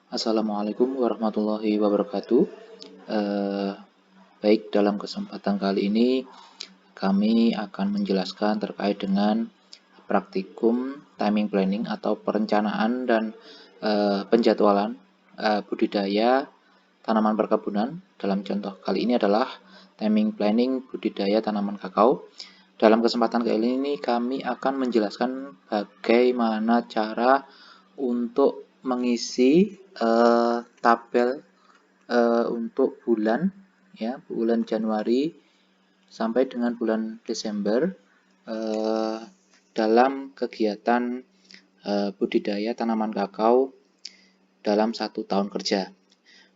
Assalamualaikum warahmatullahi wabarakatuh. Eh, Baik, dalam kesempatan kali ini kami akan menjelaskan terkait dengan praktikum timing planning atau perencanaan dan penjadwalan budidaya tanaman perkebunan. Dalam contoh kali ini adalah timing planning budidaya tanaman kakao. Dalam kesempatan kali ini kami akan menjelaskan bagaimana cara untuk mengisi tabel untuk bulan ya, bulan Januari sampai dengan bulan Desember dalam kegiatan budidaya tanaman kakao dalam 1 tahun kerja.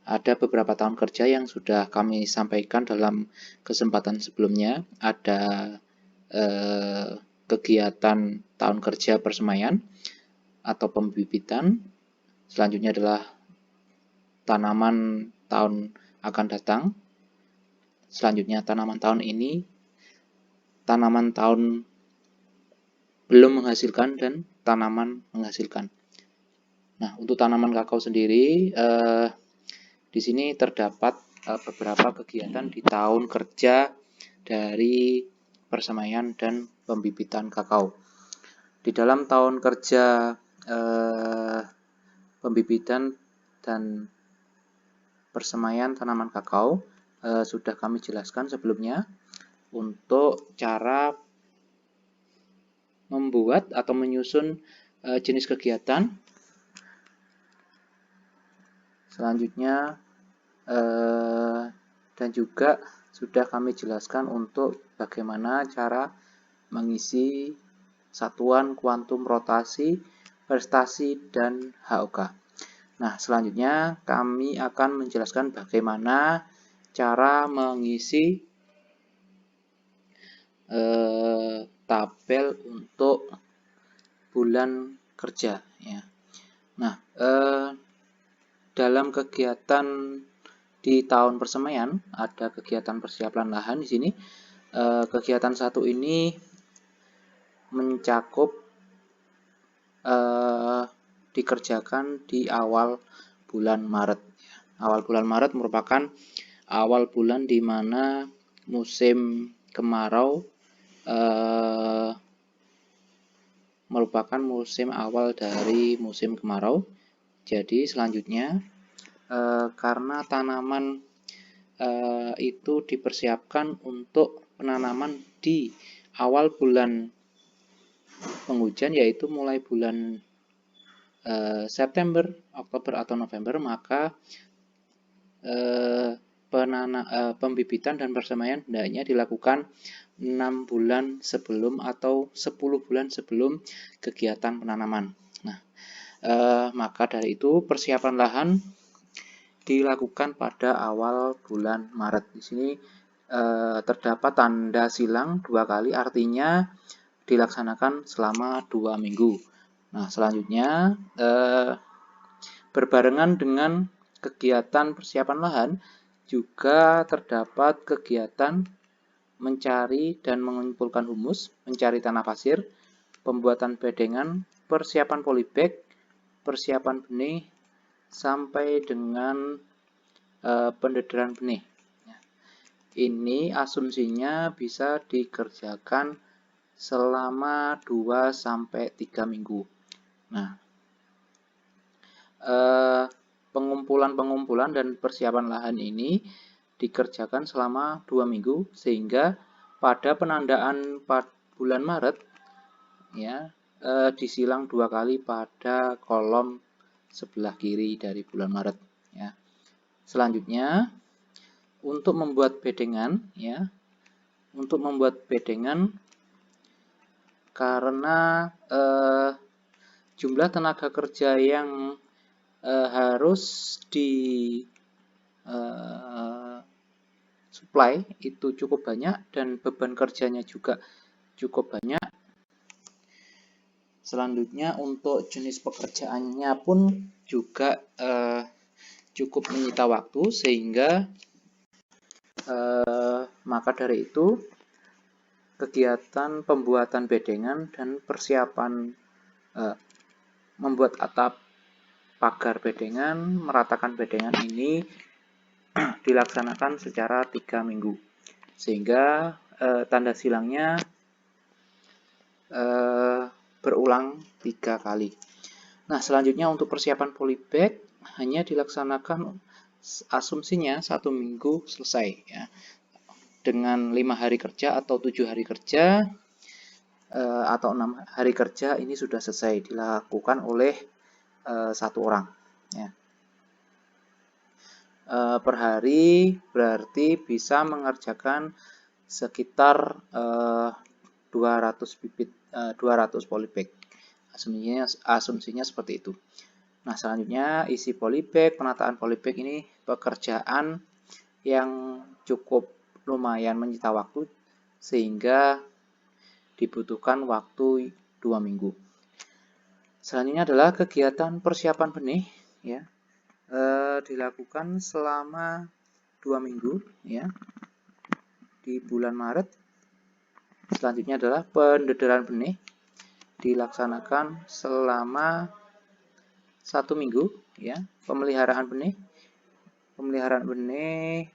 Ada beberapa tahun kerja yang sudah kami sampaikan dalam kesempatan sebelumnya. Ada kegiatan tahun kerja persemaian atau pembibitan. Selanjutnya adalah tanaman tahun akan datang. Selanjutnya tanaman tahun ini, tanaman tahun belum menghasilkan, dan tanaman menghasilkan. Nah, untuk tanaman kakao sendiri, di sini terdapat beberapa kegiatan di tahun kerja dari persemaian dan pembibitan kakao. Di dalam tahun kerja pembibitan dan persemaian tanaman kakao sudah kami jelaskan sebelumnya untuk cara membuat atau menyusun jenis kegiatan. Selanjutnya dan juga sudah kami jelaskan untuk bagaimana cara mengisi satuan kuantum rotasi, prestasi, dan HOK. Nah, selanjutnya kami akan menjelaskan bagaimana cara mengisi tabel untuk bulan kerja ya. Nah, dalam kegiatan di tahun persemaian ada kegiatan persiapan lahan di sini. Kegiatan satu ini mencakup dikerjakan di awal bulan Maret. Awal bulan Maret merupakan awal bulan di mana musim kemarau merupakan musim awal dari musim kemarau. Jadi selanjutnya karena tanaman itu dipersiapkan untuk penanaman di awal bulan penghujan, yaitu mulai bulan September, Oktober atau November, maka pembibitan dan persemaian hendaknya dilakukan 6 bulan sebelum atau 10 bulan sebelum kegiatan penanaman. Nah, maka dari itu persiapan lahan dilakukan pada awal bulan Maret. Di sini terdapat tanda silang 2 kali, artinya dilaksanakan selama 2 minggu. Nah, selanjutnya berbarengan dengan kegiatan persiapan lahan juga terdapat kegiatan mencari dan mengumpulkan humus, mencari tanah pasir, pembuatan bedengan, persiapan polybag, persiapan benih, sampai dengan pendederan benih. Ini asumsinya bisa dikerjakan selama 2-3 minggu. Nah, pengumpulan dan persiapan lahan ini dikerjakan selama 2 minggu, sehingga pada penandaan bulan Maret ya disilang 2 kali pada kolom sebelah kiri dari bulan Maret ya. Selanjutnya untuk membuat bedengan ya. Untuk membuat bedengan, karena jumlah tenaga kerja yang harus di supply itu cukup banyak dan beban kerjanya juga cukup banyak. Selanjutnya untuk jenis pekerjaannya pun juga cukup menyita waktu, sehingga maka dari itu kegiatan pembuatan bedengan dan persiapan membuat atap pagar bedengan, meratakan bedengan ini dilaksanakan secara 3 minggu, sehingga tanda silangnya berulang 3 kali. Nah, selanjutnya untuk persiapan polybag hanya dilaksanakan asumsinya 1 minggu selesai ya. Dengan 5 hari kerja atau 7 hari kerja atau 6 hari kerja ini sudah selesai dilakukan oleh satu orang ya. Per hari berarti bisa mengerjakan sekitar 200 bibit 200 polybag. Asumsinya seperti itu. Nah, selanjutnya isi polybag, penataan polybag ini pekerjaan yang cukup lumayan menyita waktu sehingga dibutuhkan waktu 2 minggu. Selanjutnya adalah kegiatan persiapan benih ya. Dilakukan selama 2 minggu ya. Di bulan Maret. Selanjutnya adalah pendederan benih dilaksanakan selama 1 minggu ya. Pemeliharaan benih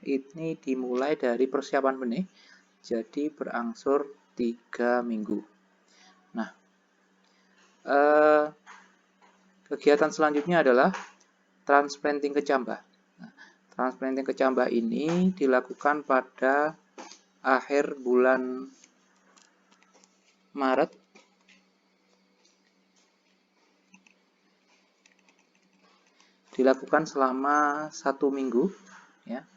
ini dimulai dari persiapan benih, jadi berangsur 3 minggu. Nah, kegiatan selanjutnya adalah transplanting kecambah. Nah, transplanting kecambah ini dilakukan pada akhir bulan Maret dilakukan selama 1 minggu ya.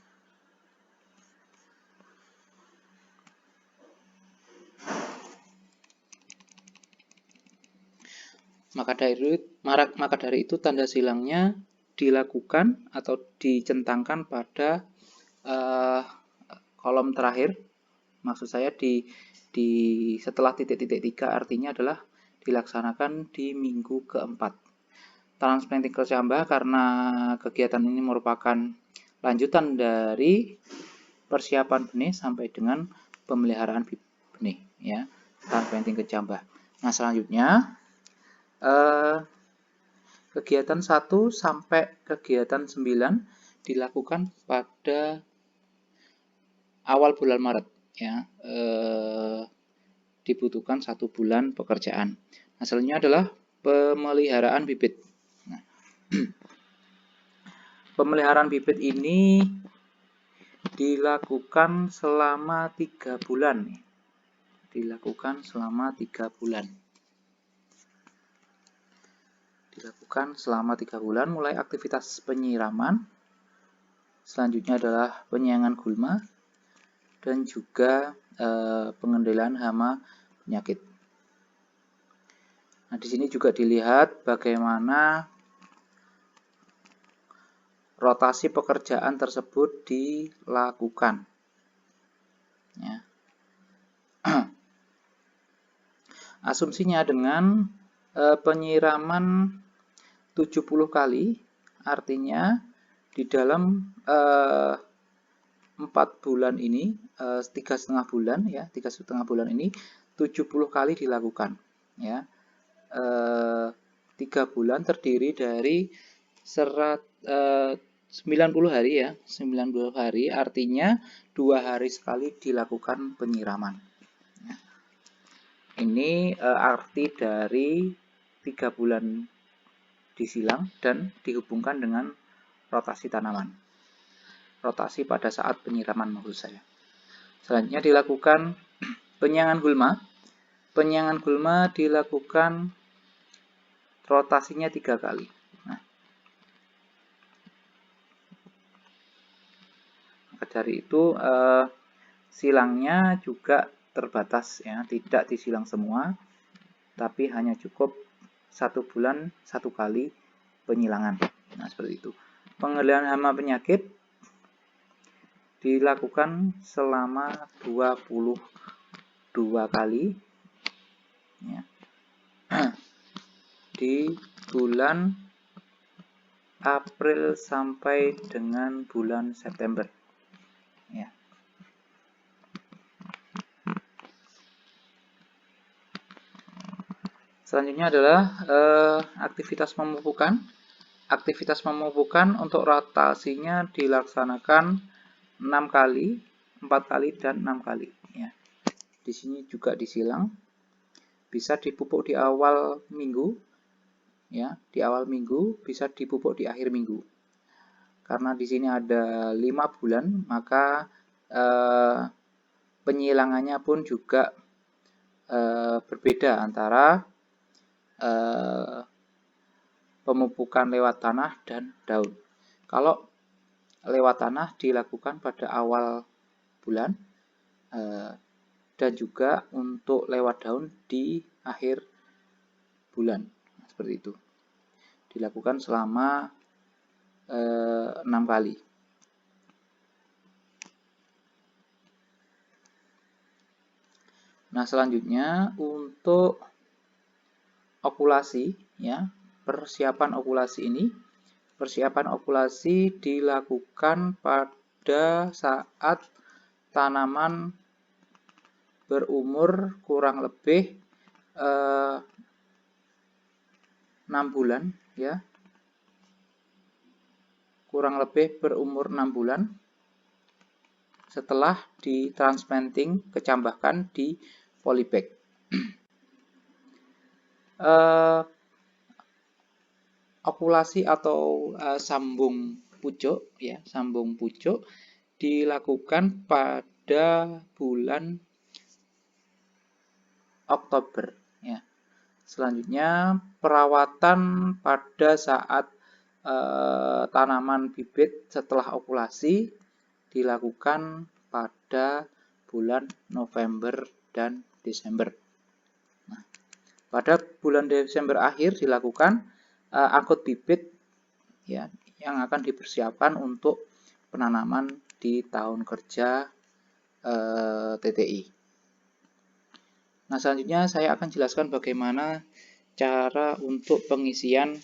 Maka dari itu tanda silangnya dilakukan atau dicentangkan pada kolom terakhir. Maksud saya di setelah titik-titik 3 artinya adalah dilaksanakan di minggu keempat. Transplanting kecambah karena kegiatan ini merupakan lanjutan dari persiapan benih sampai dengan pemeliharaan benih ya. Transplanting kecambah. Nah, selanjutnya kegiatan 1 sampai kegiatan 9 dilakukan pada awal bulan Maret ya. Dibutuhkan 1 bulan pekerjaan. Nah, selanjutnya adalah pemeliharaan bibit. Nah, pemeliharaan bibit ini dilakukan selama 3 bulan. Dilakukan selama 3 bulan. Mulai aktivitas penyiraman. Selanjutnya adalah penyiangan gulma dan juga pengendalian hama penyakit. Nah, di sini juga dilihat bagaimana rotasi pekerjaan tersebut dilakukan. Ya. Asumsinya dengan penyiraman 70 kali, artinya di dalam 4 bulan ini, 3,5 bulan ya, 3,5 bulan ini 70 kali dilakukan ya. 3 bulan terdiri dari 90 hari ya, 90 hari artinya 2 hari sekali dilakukan penyiraman. Ya. Ini arti dari 3 bulan disilang dan dihubungkan dengan rotasi tanaman. Rotasi pada saat penyiraman maksud saya. Selanjutnya dilakukan penyiangan gulma. Penyiangan gulma dilakukan rotasinya 3 kali. Nah, maka dari itu silangnya juga terbatas ya, tidak disilang semua, tapi hanya cukup 1 bulan 1 kali penyilangan. Nah, seperti itu. Pengendalian hama penyakit dilakukan selama 22 kali ya. Di bulan April sampai dengan bulan September ya. Selanjutnya adalah aktivitas pemupukan. aktivitas pemupukan untuk rotasinya dilaksanakan 6 kali, 4 kali, dan 6 kali. Ya. Di sini juga disilang. Bisa dipupuk di awal minggu, ya, di awal minggu, bisa dipupuk di akhir minggu. Karena di sini ada 5 bulan, maka penyilangannya pun juga berbeda antara pemupukan lewat tanah dan daun. Kalau lewat tanah dilakukan pada awal bulan dan juga untuk lewat daun di akhir bulan. Seperti itu. Dilakukan selama 6 kali. Nah, selanjutnya untuk okulasi, ya, persiapan okulasi dilakukan pada saat tanaman berumur kurang lebih 6 bulan, ya, kurang lebih berumur 6 bulan setelah ditransplanting, kecambahkan di polybag. Okulasi atau sambung pucuk, ya, sambung pucuk dilakukan pada bulan Oktober, ya. Selanjutnya perawatan pada saat tanaman bibit setelah okulasi dilakukan pada bulan November dan Desember. Nah, pada bulan Desember akhir dilakukan angkut bibit, ya, yang akan dipersiapkan untuk penanaman di tahun kerja TTI. Nah, selanjutnya saya akan jelaskan bagaimana cara untuk pengisian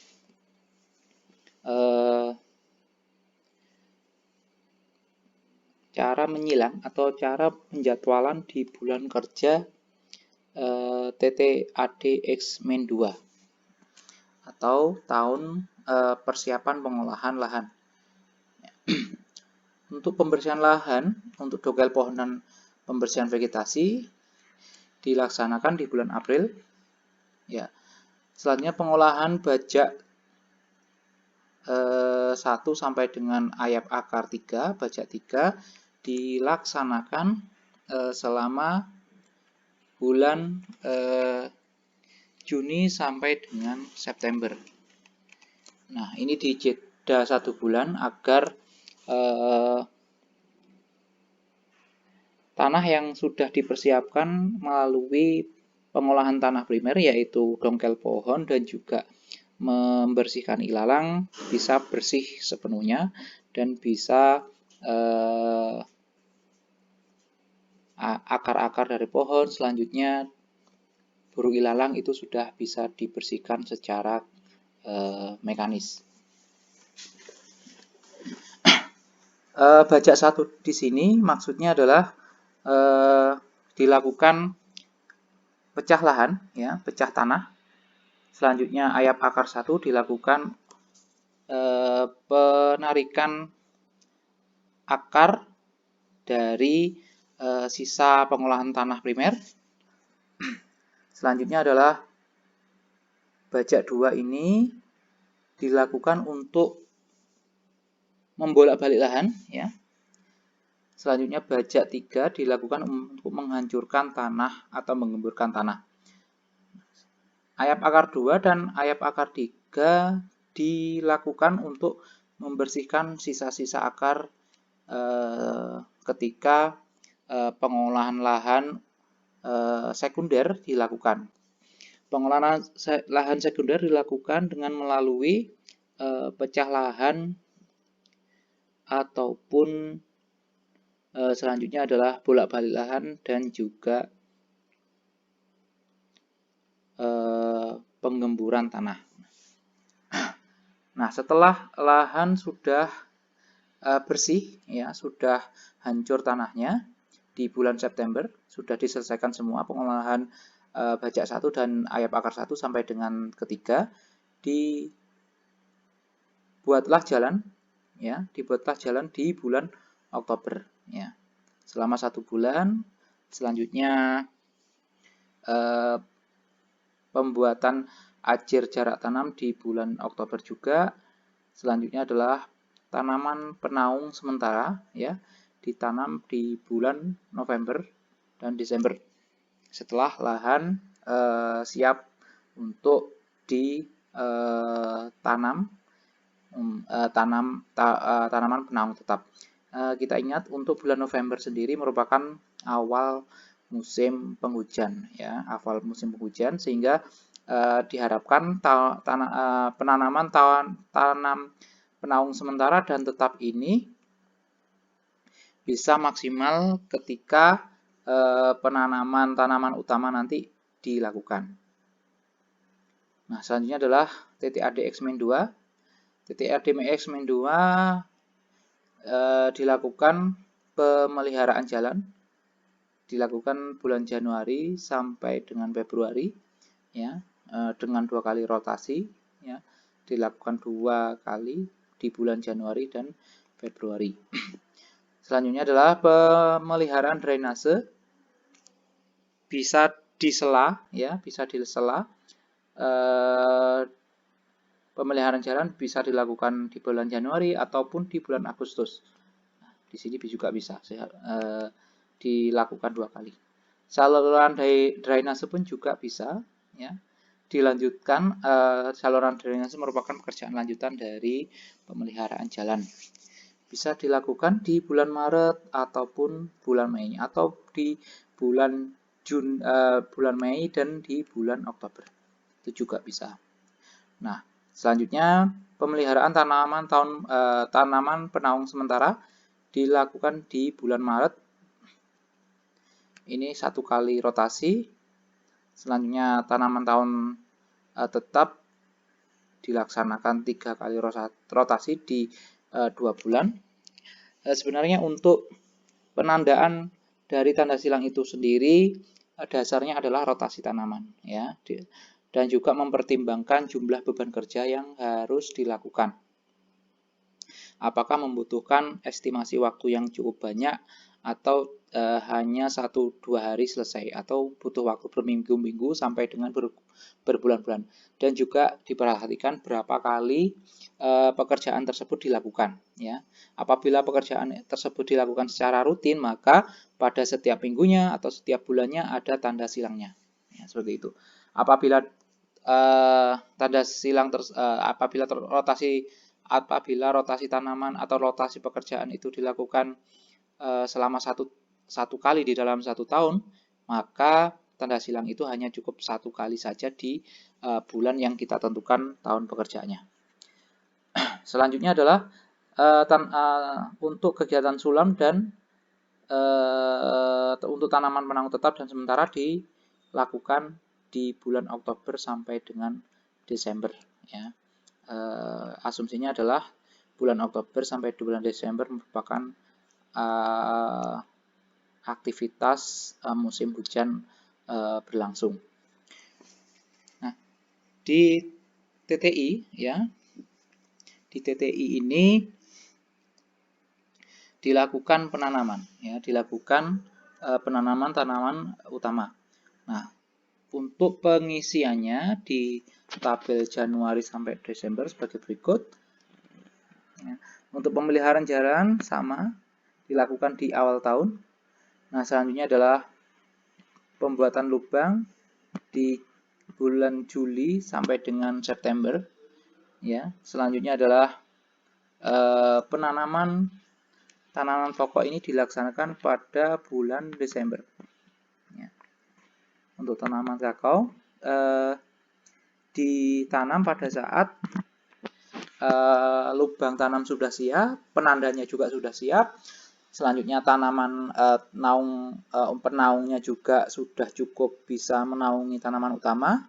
cara menyilang atau cara penjadwalan di bulan kerja TTADX-2 atau tahun persiapan pengolahan lahan. Untuk pembersihan lahan, untuk dongkel pohon dan pembersihan vegetasi dilaksanakan di bulan April. Ya. Selanjutnya pengolahan bajak 1 sampai dengan ayap akar 3, bajak 3 dilaksanakan selama bulan Juni sampai dengan September. Nah, ini di jeda 1 bulan agar tanah yang sudah dipersiapkan melalui pengolahan tanah primer, yaitu dongkel pohon dan juga membersihkan ilalang, bisa bersih sepenuhnya dan bisa akar-akar dari pohon, selanjutnya burung ilalang itu sudah bisa dibersihkan secara mekanis. Bajak 1 di sini maksudnya adalah dilakukan pecah lahan, ya, pecah tanah. Selanjutnya ayap akar 1 dilakukan penarikan akar dari sisa pengolahan tanah primer. Selanjutnya adalah bajak 2 ini dilakukan untuk membolak-balik lahan, ya. Selanjutnya bajak 3 dilakukan untuk menghancurkan tanah atau menggemburkan tanah. Ayap akar 2 dan ayap akar 3 dilakukan untuk membersihkan sisa-sisa akar ketika pengolahan lahan sekunder dilakukan. Pengolahan lahan sekunder dilakukan dengan melalui pecah lahan ataupun selanjutnya adalah bolak-balik lahan dan juga penggemburan tanah. Nah, setelah lahan sudah bersih, ya, sudah hancur tanahnya di bulan September, sudah diselesaikan semua pengolahan bajak 1 dan ayap akar 1 sampai dengan ketiga, dibuatlah jalan di bulan Oktober ya. Selama 1 bulan. Selanjutnya pembuatan ajir jarak tanam di bulan Oktober juga. Selanjutnya adalah tanaman penaung sementara ya, ditanam di bulan November dan Desember setelah lahan siap untuk ditanam tanaman penaung tetap. Kita ingat untuk bulan November sendiri merupakan awal musim penghujan ya, sehingga diharapkan penanaman tanam penaung sementara dan tetap ini bisa maksimal ketika penanaman tanaman utama nanti dilakukan. Nah, selanjutnya adalah TTAD-X-2. TTAD-X-2 dilakukan pemeliharaan jalan, dilakukan bulan Januari sampai dengan Februari ya, dengan 2 kali rotasi ya, dilakukan 2 kali di bulan Januari dan Februari. Selanjutnya adalah pemeliharaan drainase, bisa disela ya, pemeliharaan jalan bisa dilakukan di bulan Januari ataupun di bulan Agustus. Nah, di sini juga bisa dilakukan 2 kali. Saluran drainase pun juga bisa ya, dilanjutkan. Saluran drainase merupakan pekerjaan lanjutan dari pemeliharaan jalan. Bisa dilakukan di bulan Maret ataupun bulan Mei, atau di bulan Mei dan di bulan Oktober. Itu juga bisa. Nah, selanjutnya pemeliharaan tanaman penaung sementara dilakukan di bulan Maret. Ini 1 kali rotasi. Selanjutnya tanaman tahun tetap dilaksanakan 3 kali rotasi di 2 bulan. Sebenarnya untuk penandaan dari tanda silang itu sendiri dasarnya adalah rotasi tanaman ya, dan juga mempertimbangkan jumlah beban kerja yang harus dilakukan. Apakah membutuhkan estimasi waktu yang cukup banyak atau hanya 1-2 hari selesai, atau butuh waktu berminggu-minggu sampai dengan berbulan-bulan. Dan juga diperhatikan berapa kali pekerjaan tersebut dilakukan ya. Apabila pekerjaan tersebut dilakukan secara rutin, maka pada setiap minggunya atau setiap bulannya ada tanda silangnya ya, seperti itu. Apabila tanda silang apabila rotasi tanaman atau rotasi pekerjaan itu dilakukan selama satu kali di dalam 1 tahun, maka tanda silang itu hanya cukup 1 kali saja di bulan yang kita tentukan tahun pekerjaannya. Selanjutnya adalah untuk kegiatan sulam dan untuk tanaman penaung tetap dan sementara dilakukan di bulan Oktober sampai dengan Desember ya. Asumsinya adalah bulan Oktober sampai bulan Desember merupakan aktivitas musim hujan berlangsung. Nah, di TTI ya, di TTI ini dilakukan penanaman ya, penanaman tanaman utama. Nah, untuk pengisiannya di tabel Januari sampai Desember sebagai berikut. Ya, untuk pemeliharaan jalan sama dilakukan di awal tahun. Nah, selanjutnya adalah pembuatan lubang di bulan Juli sampai dengan September. Ya, selanjutnya adalah penanaman tanaman pokok ini dilaksanakan pada bulan Desember. Ya. Untuk tanaman kakao ditanam pada saat lubang tanam sudah siap, penandanya juga sudah siap. Selanjutnya tanaman penaungnya juga sudah cukup bisa menaungi tanaman utama.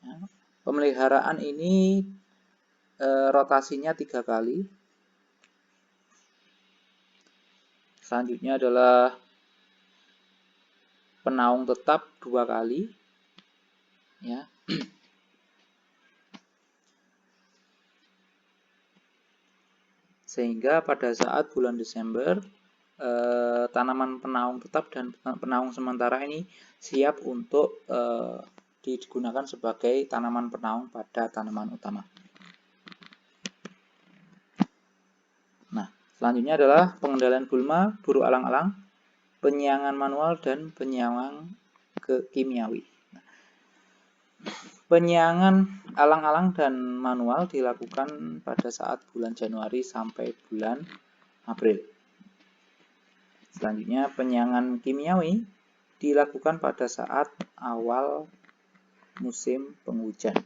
Ya. Pemeliharaan ini rotasinya 3 kali. Selanjutnya adalah penaung tetap 2 kali. Ya. Sehingga pada saat bulan Desember tanaman penaung tetap dan penaung sementara ini siap untuk digunakan sebagai tanaman penaung pada tanaman utama. Nah, selanjutnya adalah pengendalian gulma, buru alang-alang, penyiangan manual, dan penyiangan kimiawi. Penyiangan alang-alang dan manual dilakukan pada saat bulan Januari sampai bulan April. Selanjutnya, penyiangan kimiawi dilakukan pada saat awal musim penghujan.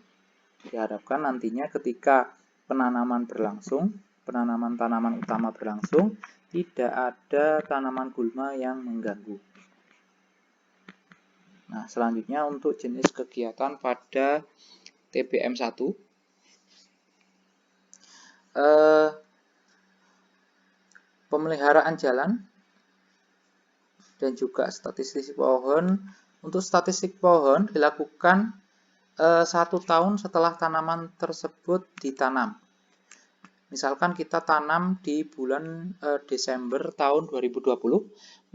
Diharapkan nantinya ketika penanaman berlangsung, penanaman tanaman utama berlangsung, tidak ada tanaman gulma yang mengganggu. Nah, selanjutnya untuk jenis kegiatan pada TBM1, pemeliharaan jalan dan juga statistik pohon. Untuk statistik pohon dilakukan 1 tahun setelah tanaman tersebut ditanam. Misalkan kita tanam di bulan Desember tahun 2020,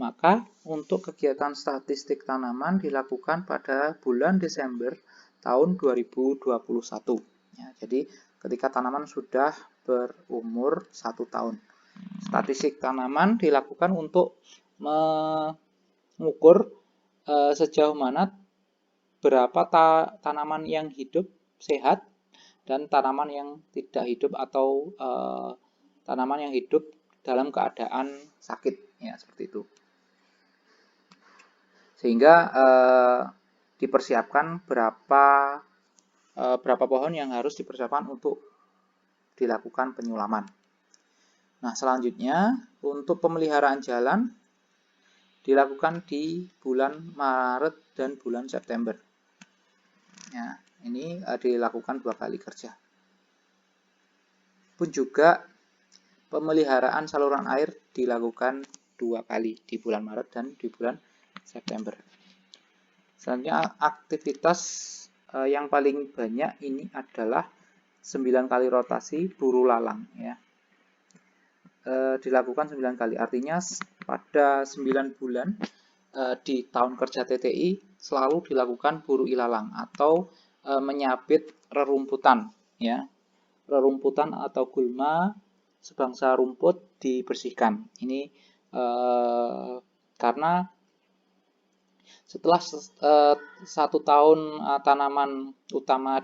maka untuk kegiatan statistik tanaman dilakukan pada bulan Desember tahun 2021. Ya, jadi ketika tanaman sudah berumur 1 tahun. Statistik tanaman dilakukan untuk mengukur sejauh mana berapa tanaman yang hidup sehat dan tanaman yang tidak hidup atau tanaman yang hidup dalam keadaan sakit, ya seperti itu. Sehingga dipersiapkan berapa pohon yang harus dipersiapkan untuk dilakukan penyulaman. Nah, selanjutnya untuk pemeliharaan jalan dilakukan di bulan Maret dan bulan September. Ya, ini dilakukan 2 kali kerja. Pun juga pemeliharaan saluran air dilakukan 2 kali di bulan Maret dan di bulan September. Selanjutnya aktivitas yang paling banyak ini adalah 9 kali rotasi buru lalang, ya. Dilakukan 9 kali, artinya pada 9 bulan di tahun kerja TTI selalu dilakukan buru ilalang atau menyabit rerumputan, ya. Rerumputan atau gulma sebangsa rumput dibersihkan. Ini karena setelah 1 tahun tanaman utama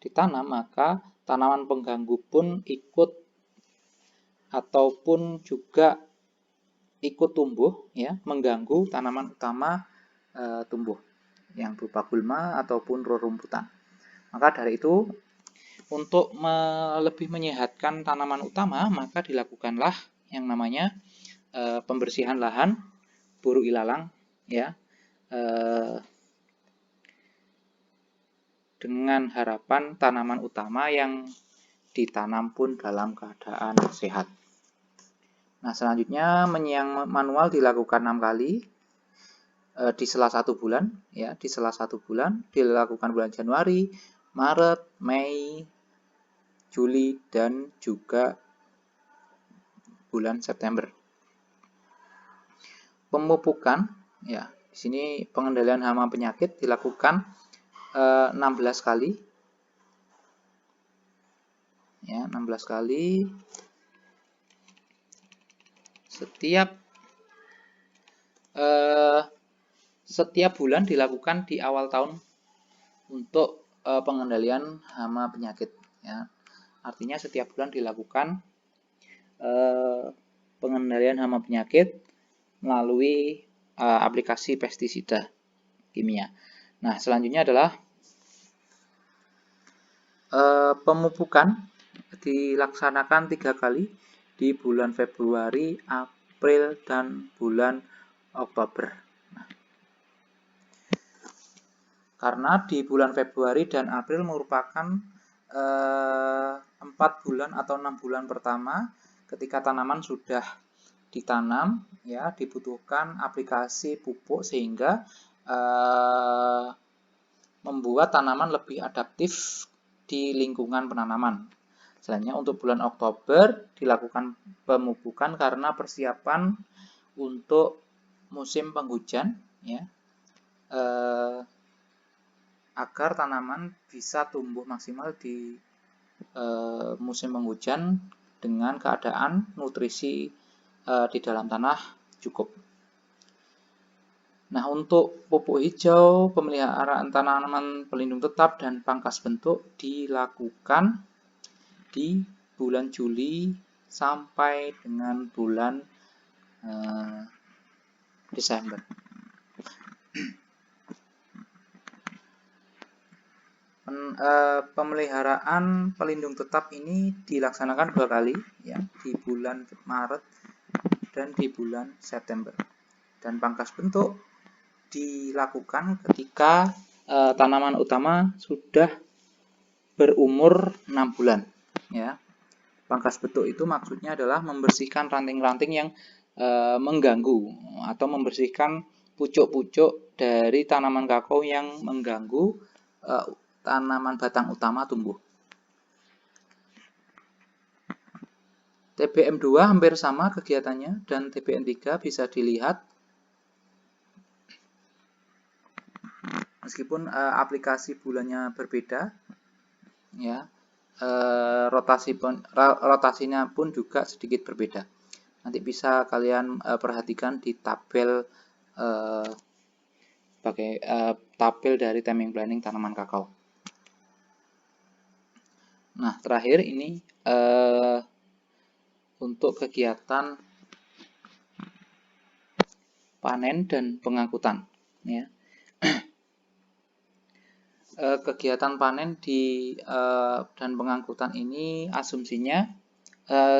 ditanam, maka tanaman pengganggu pun ikut ataupun juga ikut tumbuh, ya, mengganggu tanaman utama tumbuh yang berupa gulma ataupun rerumputan. Maka dari itu, untuk lebih menyehatkan tanaman utama, maka dilakukanlah yang namanya pembersihan lahan, buru ilalang, ya, dengan harapan tanaman utama yang ditanam pun dalam keadaan sehat. Nah, selanjutnya menyiang manual dilakukan 6 kali di sela 1 bulan, ya, di sela 1 bulan dilakukan bulan Januari, Maret, Mei, Juli, dan juga bulan September. Pemupukan, ya, di sini pengendalian hama penyakit dilakukan 16 kali, ya, 16 kali setiap bulan dilakukan di awal tahun untuk pengendalian hama penyakit, ya. Artinya setiap bulan dilakukan pengendalian hama penyakit melalui aplikasi pestisida kimia. Nah, selanjutnya adalah pemupukan dilaksanakan 3 kali di bulan Februari, April, dan bulan Oktober. Nah, karena di bulan Februari dan April merupakan 4 bulan atau 6 bulan pertama ketika tanaman sudah ditanam, ya, dibutuhkan aplikasi pupuk sehingga membuat tanaman lebih adaptif di lingkungan penanaman. Selanjutnya untuk bulan Oktober dilakukan pemupukan karena persiapan untuk musim penghujan, ya, agar tanaman bisa tumbuh maksimal di musim penghujan dengan keadaan nutrisi di dalam tanah cukup. Nah, untuk pupuk hijau, pemeliharaan tanaman pelindung tetap dan pangkas bentuk dilakukan di bulan Juli sampai dengan bulan Desember. Pemeliharaan pelindung tetap ini dilaksanakan 2 kali, ya, di bulan Maret dan di bulan September. Dan pangkas bentuk dilakukan ketika tanaman utama sudah berumur 6 bulan, ya. Pangkas bentuk itu maksudnya adalah membersihkan ranting-ranting yang mengganggu atau membersihkan pucuk-pucuk dari tanaman kakao yang mengganggu tanaman batang utama tumbuh. TBM2 hampir sama kegiatannya dan TBM3 bisa dilihat meskipun aplikasi bulannya berbeda, ya, rotasinya pun juga sedikit berbeda. Nanti bisa kalian perhatikan di tabel tabel dari timing planning tanaman kakao. Nah, terakhir ini untuk kegiatan panen dan pengangkutan, ya. Kegiatan panen dan pengangkutan ini asumsinya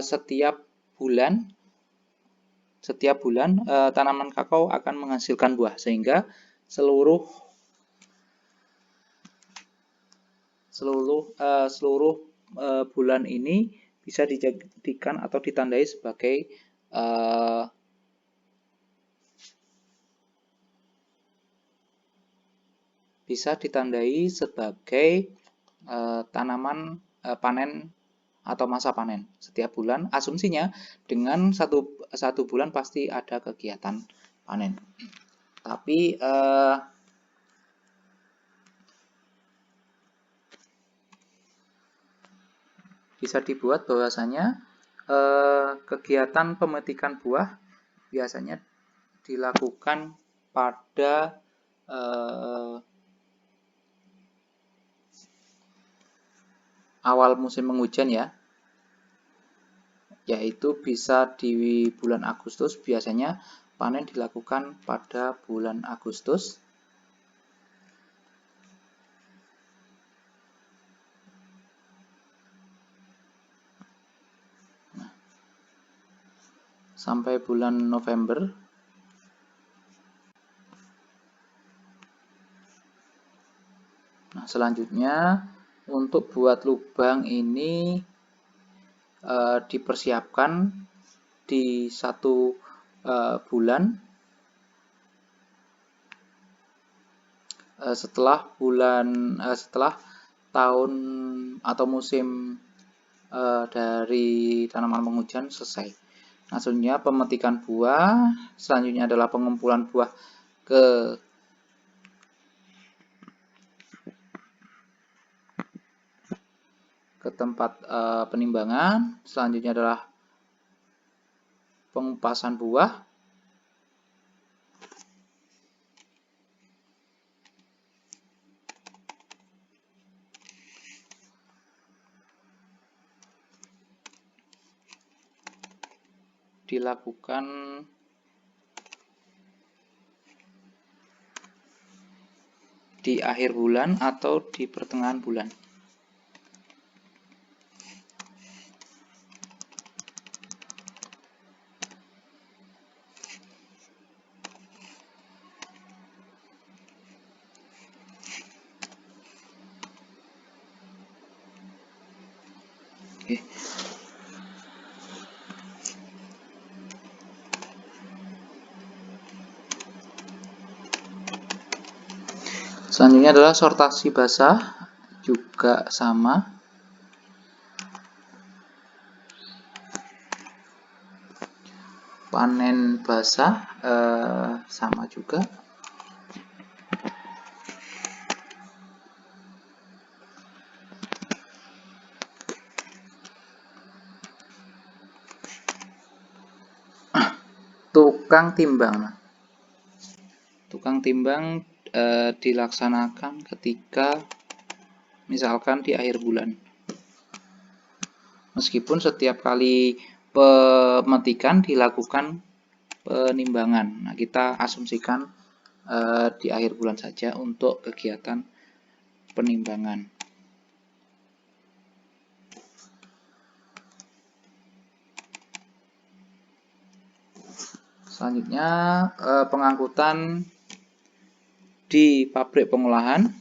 setiap bulan tanaman kakao akan menghasilkan buah, sehingga seluruh bulan ini bisa dijadikan atau ditandai sebagai tanaman panen atau masa panen setiap bulan. Asumsinya dengan satu bulan pasti ada kegiatan panen. Tapi bisa dibuat bahwasanya kegiatan pemetikan buah biasanya dilakukan pada awal musim penghujan, ya, yaitu bisa di bulan Agustus. Biasanya panen dilakukan pada bulan Agustus. Sampai bulan November. Nah, selanjutnya untuk buat lubang ini dipersiapkan di 1 bulan setelah tahun atau musim dari tanaman penghujan selesai. Nah, selanjutnya pemetikan buah, selanjutnya adalah pengumpulan buah ke tempat penimbangan, selanjutnya adalah pengupasan buah, dilakukan di akhir bulan atau di pertengahan bulan. Oke. Selanjutnya adalah sortasi basah, juga juga sama. Panen basah sama juga. Tukang timbang. Tukang timbang dilaksanakan ketika misalkan di akhir bulan. Meskipun setiap kali pemetikan dilakukan penimbangan. Nah, kita asumsikan di akhir bulan saja untuk kegiatan penimbangan. Selanjutnya pengangkutan di pabrik pengolahan.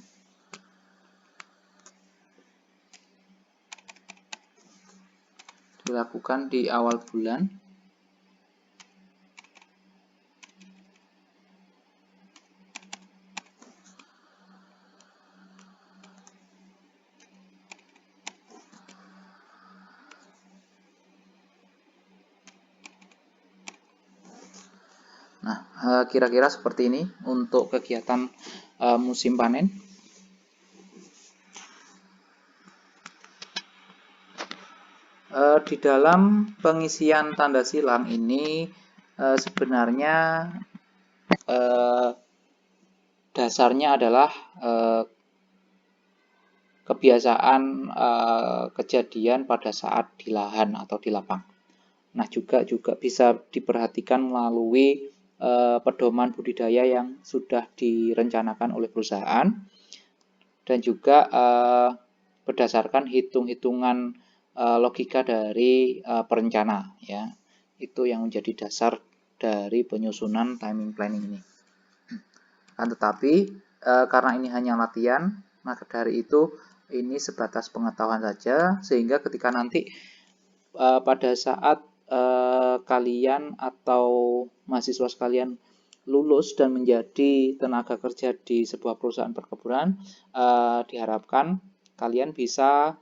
Dilakukan di awal bulan. Nah, kira-kira seperti ini untuk kegiatan musim panen. Di dalam pengisian tanda silang ini sebenarnya dasarnya adalah kebiasaan kejadian pada saat di lahan atau di lapang. Nah, juga bisa diperhatikan melalui pedoman budidaya yang sudah direncanakan oleh perusahaan dan juga berdasarkan hitung-hitungan logika dari perencana, ya. Itu yang menjadi dasar dari penyusunan timing planning ini. Tetapi karena ini hanya latihan, maka dari itu ini sebatas pengetahuan saja, sehingga ketika nanti pada saat kalian atau mahasiswa sekalian lulus dan menjadi tenaga kerja di sebuah perusahaan perkebunan, diharapkan kalian bisa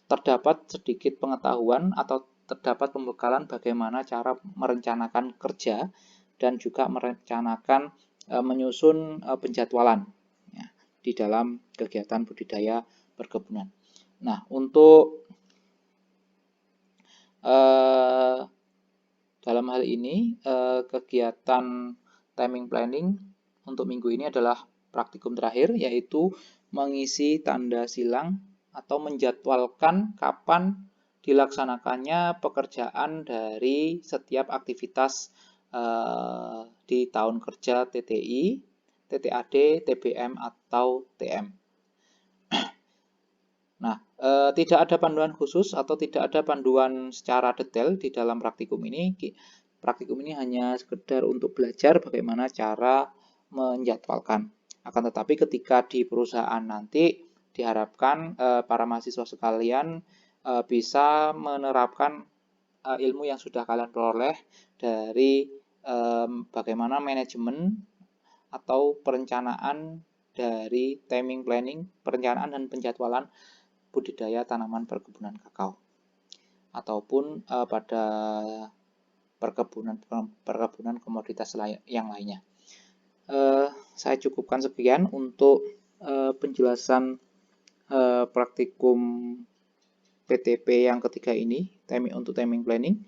terdapat sedikit pengetahuan atau terdapat pembekalan bagaimana cara merencanakan kerja dan juga merencanakan menyusun penjadwalan ya, di dalam kegiatan budidaya perkebunan. Nah, untuk dalam hal ini kegiatan timing planning untuk minggu ini adalah praktikum terakhir, yaitu mengisi tanda silang atau menjadwalkan kapan dilaksanakannya pekerjaan dari setiap aktivitas di tahun kerja TTI, TTAD, TBM, atau TM. Nah, tidak ada panduan khusus atau tidak ada panduan secara detail di dalam praktikum ini. Praktikum ini hanya sekedar untuk belajar bagaimana cara menjadwalkan. Akan tetapi ketika di perusahaan nanti diharapkan para mahasiswa sekalian bisa menerapkan ilmu yang sudah kalian peroleh dari bagaimana manajemen atau perencanaan dari timing planning, perencanaan dan penjadwalan budidaya tanaman perkebunan kakao ataupun pada perkebunan komoditas yang lainnya. Saya cukupkan sekian untuk penjelasan praktikum PTP yang ketiga ini, untuk timing planning.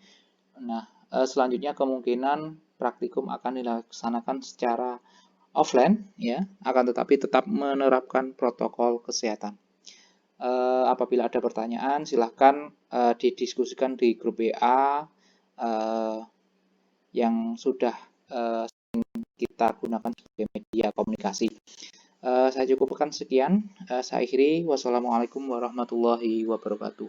Nah, selanjutnya kemungkinan praktikum akan dilaksanakan secara offline, ya, akan tetapi tetap menerapkan protokol kesehatan. Apabila ada pertanyaan, silahkan didiskusikan di grup WA yang sudah kita gunakan sebagai media komunikasi. Saya cukupkan sekian. Saya akhiri. Wassalamualaikum warahmatullahi wabarakatuh.